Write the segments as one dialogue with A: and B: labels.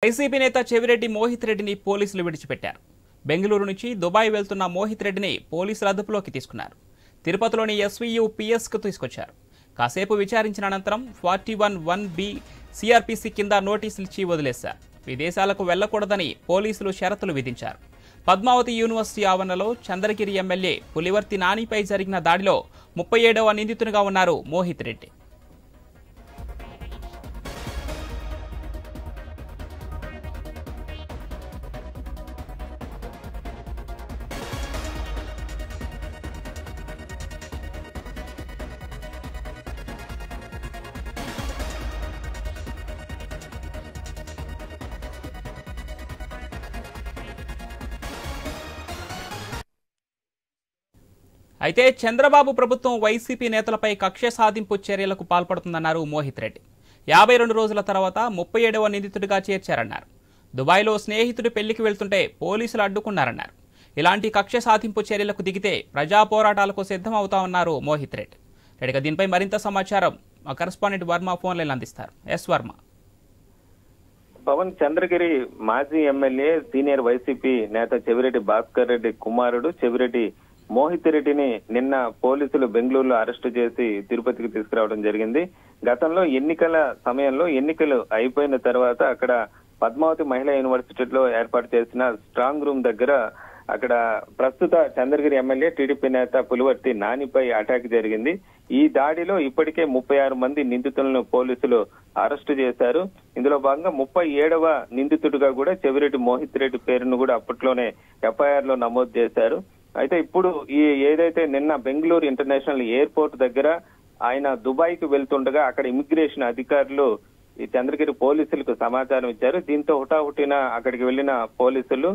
A: YCP నేత చెవిరెడ్డి మోహిత్ రెడ్డిని పోలీసులు విడిచిపెట్టారు. బెంగళూరు నుంచి దుబాయ్ వెళ్తున్న మోహిత్ రెడ్డిని పోలీసులు అదుపులోకి తీసుకున్నారు. తిరుపతిలోని ఎస్వీయూ పిఎస్కు తీసుకొచ్చారు. కాసేపు విచారించిన అనంతరం 41(1)(b) సిఆర్పిసి కింద నోటీసులు ఇచ్చి వదిలేశారు. విదేశాలకు వెళ్లకూడదని పోలీసులు షరతులు విధించారు. పద్మావతి యూనివర్సిటీ ఆవరణలో చంద్రగిరి ఎమ్మెల్యే పులివర్తి నానిపై జరిగిన దాడిలో 37వ నిందితునిగా ఉన్నారు మోహిత్ రెడ్డి. అయితే చంద్రబాబు ప్రభుత్వం వైసీపీ నేతలపై కక్ష సాధింపు చర్యలకు పాల్పడుతుందన్నారు మోహిత్ రెడ్డి. 52 రోజుల తర్వాత 37వ నిందితుడిగా చేర్చారన్నారు. దుబాయ్లో స్నేహితుడి పెళ్లికి వెళ్తుంటే పోలీసులు అడ్డుకున్నారన్నారు. ఇలాంటి కక్ష సాధింపు చర్యలకు దిగితే ప్రజా పోరాటాలకు సిద్ధం అవుతామన్నారు మోహిత్ రెడ్డి. రెడ్డిగా దీనిపై మరింత సమాచారం మా కరెస్పాండెంట్ వర్మ ఫోన్ లైన్ అందిస్తారు. ఎస్ వర్మ.
B: పవన్, చంద్రగిరి మాజీ ఎమ్మెల్యే సీనియర్ వైసీపీ నేత చెవిరెడ్డి భాస్కర్ రెడ్డి కుమారుడు చెవిరెడ్డి మోహిత్ రెడ్డిని నిన్న పోలీసులు బెంగళూరులో అరెస్టు చేసి తిరుపతికి తీసుకురావడం జరిగింది. గతంలో ఎన్నికల సమయంలో ఎన్నికలు అయిపోయిన తర్వాత అక్కడ పద్మావతి మహిళా యూనివర్సిటీలో ఏర్పాటు చేసిన స్ట్రాంగ్ రూమ్ దగ్గర అక్కడ ప్రస్తుత చంద్రగిరి ఎమ్మెల్యే టీడీపీ నేత పులివర్తి నానిపై అటాక్ జరిగింది. ఈ దాడిలో ఇప్పటికే 36 మంది నిందితులను పోలీసులు అరెస్టు చేశారు. ఇందులో భాగంగా 37వ నిందితుడిగా కూడా చెవిరెడ్డి మోహిత్ రెడ్డి పేరును కూడా అప్పట్లోనే ఎఫ్ఐఆర్ లో నమోదు చేశారు. అయితే ఇప్పుడు ఏదైతే నిన్న బెంగళూరు ఇంటర్నేషనల్ ఎయిర్పోర్ట్ దగ్గర ఆయన దుబాయ్ కి వెళ్తుండగా అక్కడ ఇమిగ్రేషన్ అధికారులు ఈ చంద్రగిరి పోలీసులకు సమాచారం ఇచ్చారు. దీంతో హుటాహుటిన అక్కడికి వెళ్లిన పోలీసులు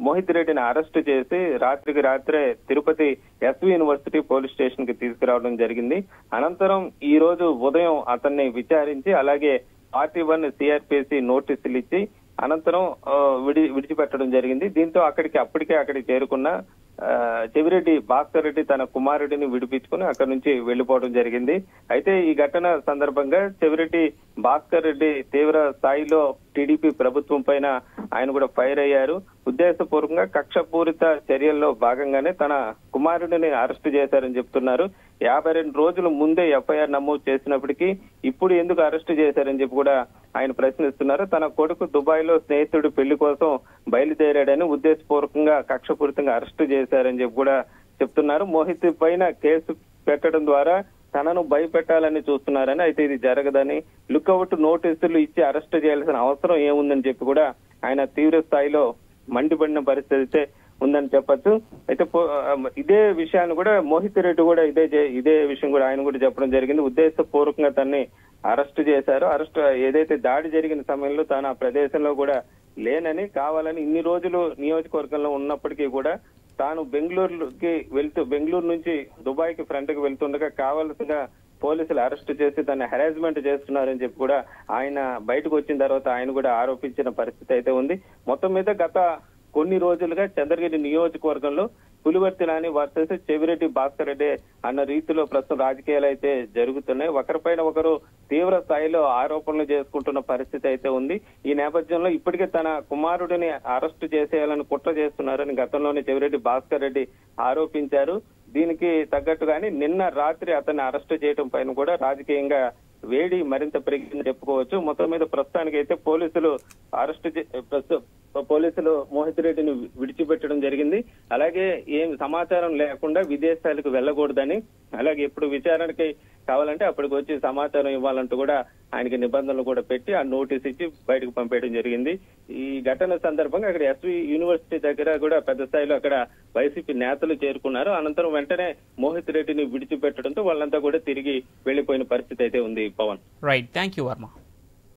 B: మోహిత్ రెడ్డిని అరెస్టు చేసి రాత్రికి రాత్రే Tirupati SV university police station కి తీసుకురావడం జరిగింది. అనంతరం ఈ రోజు ఉదయం అతన్ని విచారించి అలాగే 41 సిఆర్పిసి నోటీసులు ఇచ్చి అనంతరం విడిచిపెట్టడం జరిగింది. దీంతో అప్పటికే చేరుకున్న చెవిరెడ్డి భాస్కర్ రెడ్డి తన కుమారుడిని విడిపించుకుని అక్కడి నుంచి వెళ్లిపోవడం జరిగింది. అయితే ఈ ఘటన సందర్భంగా చెవిరెడ్డి భాస్కర్ రెడ్డి తీవ్ర స్థాయిలో టీడీపీ ప్రభుత్వం పైన ఆయన కూడా ఫైర్ అయ్యారు. ఉద్దేశపూర్వకంగా కక్షపూరిత చర్యల్లో భాగంగానే తన కుమారుడిని అరెస్టు చేశారని చెప్తున్నారు. 52 రోజుల ముందే ఎఫ్ఐఆర్ నమోదు చేసినప్పటికీ ఇప్పుడు ఎందుకు అరెస్టు చేశారని చెప్పి కూడా ఆయన ప్రశ్నిస్తున్నారు. తన కొడుకు దుబాయ్ లో స్నేహితుడి పెళ్లి కోసం బయలుదేరాడని ఉద్దేశపూర్వకంగా కక్షపూరితంగా అరెస్టు చేశారని చెప్పి కూడా చెప్తున్నారు. మోహిత్ పైన కేసు పెట్టడం ద్వారా తనను భయపెట్టాలని చూస్తున్నారని, అయితే ఇది జరగదని, లుక్అవుట్ నోటీసులు ఇచ్చి అరెస్టు చేయాల్సిన అవసరం ఏముందని చెప్పి కూడా ఆయన తీవ్ర స్థాయిలో మండిపడిన పరిస్థితి అయితే ఉందని చెప్పొచ్చు. అయితే ఇదే విషయాన్ని కూడా మోహిత్ రెడ్డి కూడా ఇదే విషయం కూడా ఆయన కూడా చెప్పడం జరిగింది. ఉద్దేశపూర్వకంగా తనని అరెస్టు చేశారు. ఏదైతే దాడి జరిగిన సమయంలో తాను ఆ ప్రదేశంలో కూడా లేనని, కావాలని ఇన్ని రోజులు నియోజకవర్గంలో ఉన్నప్పటికీ కూడా తాను బెంగళూరు నుంచి దుబాయ్ కి ఫ్రంట్ కి వెళ్తుండగా కావాల్సిన పోలీసులు అరెస్టు చేసి తన హెరాస్మెంట్ చేస్తున్నారని చెప్పి కూడా ఆయన బయటకు వచ్చిన తర్వాత ఆయన కూడా ఆరోపించిన పరిస్థితి అయితే ఉంది. మొత్తం మీద గత కొన్ని రోజులుగా చంద్రగిరి నియోజకవర్గంలో పులివర్తి నాని వర్సెస్ చెవిరెడ్డి భాస్కర్ రెడ్డి అన్న రీతిలో ప్రస్తుతం రాజకీయాలు అయితే జరుగుతున్నాయి. ఒకరిపైన ఒకరు తీవ్ర స్థాయిలో ఆరోపణలు చేసుకుంటున్న పరిస్థితి అయితే ఉంది. ఈ నేపథ్యంలో ఇప్పటికే తన కుమారుడిని అరెస్టు చేసేయాలని కుట్ర చేస్తున్నారని గతంలోనే చెవిరెడ్డి భాస్కర్ రెడ్డి ఆరోపించారు. దీనికి తగ్గట్టుగానే నిన్న రాత్రి అతన్ని అరెస్టు చేయడం పైన కూడా రాజకీయంగా వేడి మరింత పెరిగిందని చెప్పుకోవచ్చు. మొత్తం మీద ప్రస్తుతానికి అయితే పోలీసులు మోహిత్ రెడ్డిని విడిచిపెట్టడం జరిగింది. అలాగే ఏం సమాచారం లేకుండా విదేశాలకు వెళ్లకూడదని, అలాగే ఎప్పుడు విచారణకి కావాలంటే అప్పటికి వచ్చి సమాచారం ఇవ్వాలంటూ కూడా ఆయనకి నిబంధనలు కూడా పెట్టి ఆ నోటీస్ ఇచ్చి బయటకు పంపేయడం జరిగింది. ఈ ఘటన సందర్భంగా అక్కడ ఎస్వి యూనివర్సిటీ దగ్గర కూడా పెద్ద స్థాయిలో అక్కడ వైసీపీ నేతలు చేరుకున్నారు. అనంతరం వెంటనే మోహిత్ రెడ్డిని విడిచిపెట్టడంతో వాళ్ళంతా కూడా తిరిగి వెళ్లిపోయిన పరిస్థితి అయితే ఉంది. Pawan.
A: Right, thank you Varma.